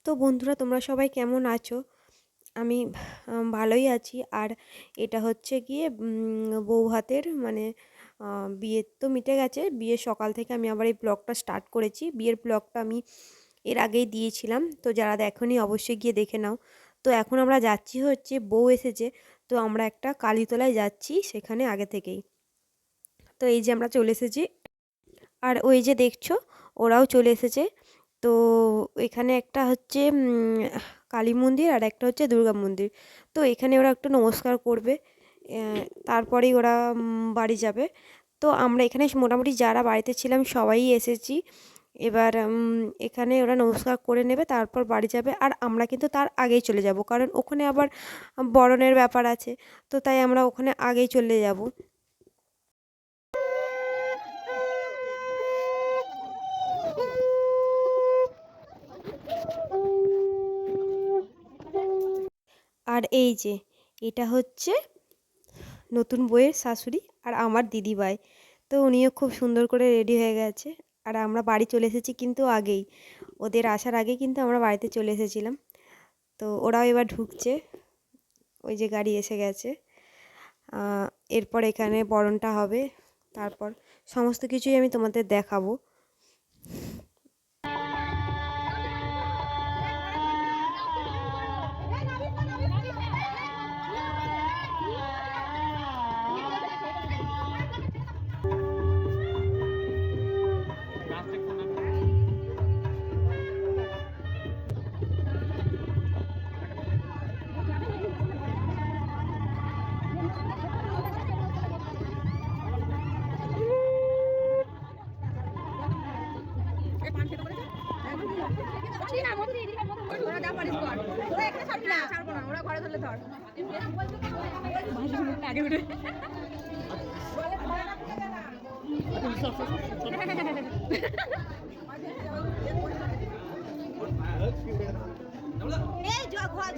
তো বন্ধুরা, তোমরা সবাই কেমন আছো? আমি ভালোই আছি। আর এটা হচ্ছে গিয়ে বউ ভাতের মানে বিয়ে তো মিটে গেছে। বিয়ের সকাল থেকে আমি আবার এই ব্লগটা স্টার্ট করেছি। বিয়ের ব্লগটা আমি এর আগেই দিয়েছিলাম, তো যারা দেখোনি অবশ্যই গিয়ে দেখে নাও। তো এখন আমরা যাচ্ছি হচ্ছে, বউ এসেছে, তো আমরা একটা কালীতলায় যাচ্ছি সেখানে আগে থেকেই। তো এই যে আমরা চলে এসেছি, আর ওই যে দেখছো ওরাও চলে এসেছে। তো এখানে একটা হচ্ছে কালী মন্দির আর একটা হচ্ছে দুর্গা মন্দির। তো এখানে ওরা একটু নমস্কার করবে, তারপরেই ওরা বাড়ি যাবে। তো আমরা এখানে মোটামুটি যারা বাড়িতে ছিলাম সবাই এসেছি। এবার এখানে ওরা নমস্কার করে নেবে, তারপর বাড়ি যাবে। আর আমরা কিন্তু তার আগেই চলে যাব, কারণ ওখানে আবার বরণের ব্যাপার আছে। তো তাই আমরা ওখানে আগেই চলে যাব। আর এই যে এটা হচ্ছে নতুন বউয়ের শাশুড়ি আর আমার দিদিভাই। তো উনিও খুব সুন্দর করে রেডি হয়ে গেছে। আর আমরা বাড়ি চলে এসেছি কিন্তু আগেই, ওদের আসার আগে কিন্তু আমরা বাড়িতে চলে এসেছিলাম। তো ওরাও এবার ঢুকছে, ওই যে গাড়ি এসে গেছে। এরপর এখানে বরণটা হবে, তারপর সমস্ত কিছুই আমি তোমাদের দেখাবো।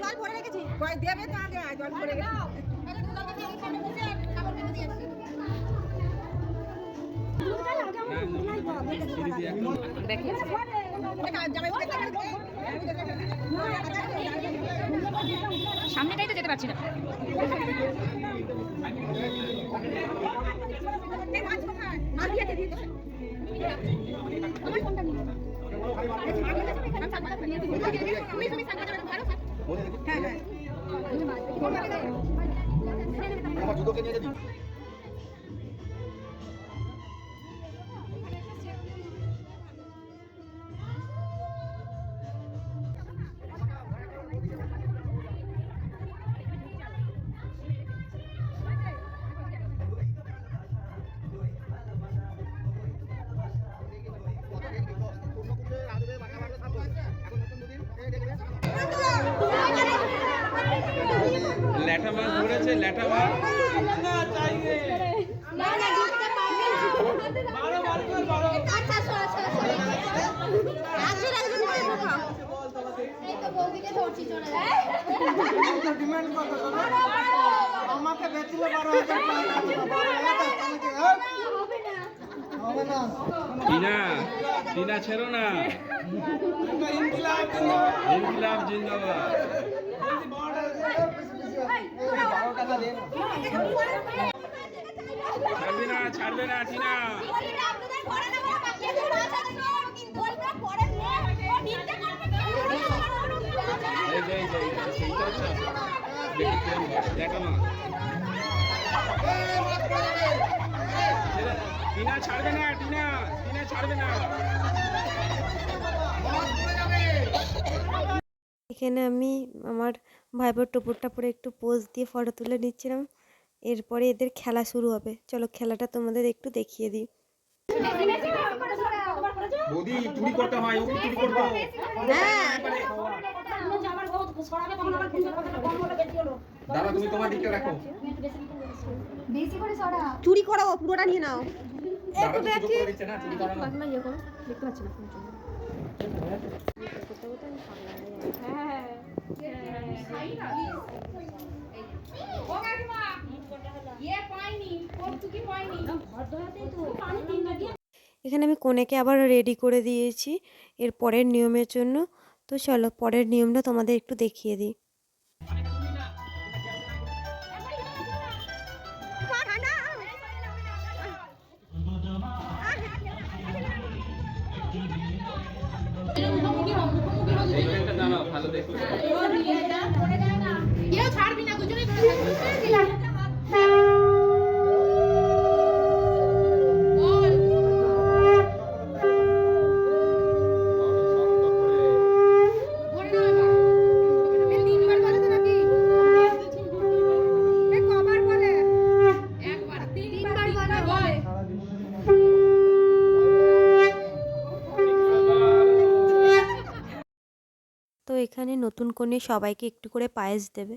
জল ভরে রেখেছি, দেবে তো আগে জল ভরে রেখেছি। সামনেটাই তো যেতে পারছি না। ল্যাটা মাছ ধরেছে, ল্যাটা মাছ। আমাকে বেচলে 12,000 টাকা। টিনা, টিনা ছেড়ো না। ইনকিলাব জিন্দাবাদ। ছাড়বে না, ছাড়বে না টিনা। দেখা মা, টিনা ছাড়বে না, টিনা, টিনা ছাড়বে না। এখানে আমি আমার ভাইবোর টোপরটা পরে একটু পোজ দিয়ে ফটো তুলে নিচ্ছিলাম। এরপরে এদের খেলা শুরু হবে, চলো খেলাটা তোমাদের একটু দেখিয়ে দিই। বৌদি চুরি করতে হয়, ওকে চুরি করতে হয়। দাদা তুমি তোমার দিকটা রাখো। চুরি করো, পুরোটা নিয়ে নাও। দাদা তো সুযোগ করে দিচ্ছে না, চুরি করো না। দেখতে পাচ্ছি না এখানে আমি কনেকে আবার রেডি করে দিয়েছি এর পরের নিয়মের জন্য। তো চলো পরের নিয়মটা তোমাদের একটু দেখিয়ে দিই। এইখানটা দাঁড়াও ভালো দেখো। কেউ ছাড়বি না, দুজনেই ধরে থাকবি। বল। ধরে নাও এবার। এই তিনবার বলে তো নাকি? এ কবার বলে একবার, তিনবার বলে। তো এখানে নতুন কনে সবাইকে একটু করে পায়েস দেবে।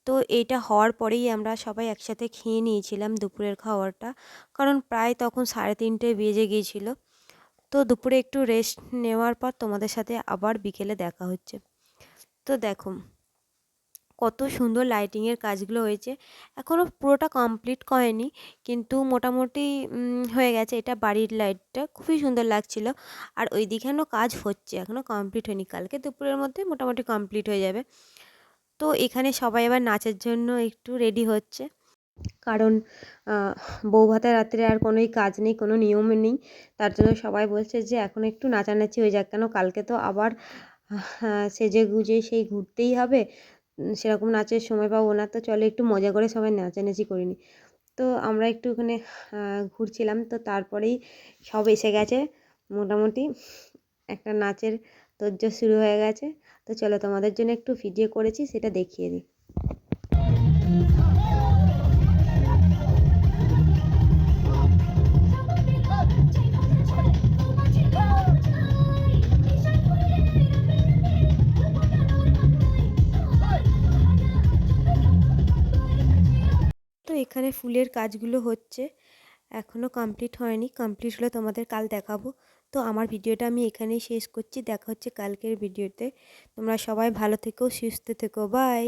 তো এইটা হওয়ার পরেই আমরা সবাই একসাথে খেয়ে নিয়েছিলাম দুপুরের খাবারটা, কারণ প্রায় তখন 3:30 বেজে গিয়েছিল। তো দুপুরে একটু রেস্ট নেওয়ার পর তোমাদের সাথে আবার বিকেলে দেখা হচ্ছে। তো দেখো কত সুন্দর লাইটিংয়ের কাজগুলো হয়েছে। এখনও পুরোটা কমপ্লিট হয়নি, কিন্তু মোটামুটি হয়ে গেছে। এটা বাড়ির লাইটটা খুবই সুন্দর লাগছিল। আর ওই দিকেও কাজ হচ্ছে, এখনও কমপ্লিট হয়নি, কালকে দুপুরের মধ্যে মোটামুটি কমপ্লিট হয়ে যাবে। তো এখানে সবাই আবার নাচের জন্য একটু রেডি হচ্ছে, কারণ বউ ভাতের রাত্রে আর কোনোই কাজ নেই, কোনো নিয়ম নেই। তার জন্য সবাই বলছে যে এখন একটু নাচানাচি হয়ে যাক, কেন কালকে তো আবার সেজে গুজে সেই ঘুরতেই হবে। সেরকম নাচের সময় পাবো না, তো চলো একটু মজা করে সবাই নাচানাচি করে নিই। তো আমরা একটু ওখানে ঘুরছিলাম, তো তারপরেই সব এসে গেছে। মোটামুটি একটা নাচের তোড়জোড় শুরু হয়ে গেছে। তো চলো তোমাদের জন্য একটু ভিডিও করেছি, সেটা দেখিয়ে দিই। তো এখানে ফুলের কাজগুলো হচ্ছে, এখনও কমপ্লিট হয়নি। কমপ্লিট হলে তোমাদের কাল দেখাবো। তো আমার ভিডিওটা আমি এখানেই শেষ করছি, দেখা হচ্ছে কালকের ভিডিওতে। তোমরা সবাই ভালো থেকো, সুস্থ থেকো, বাই।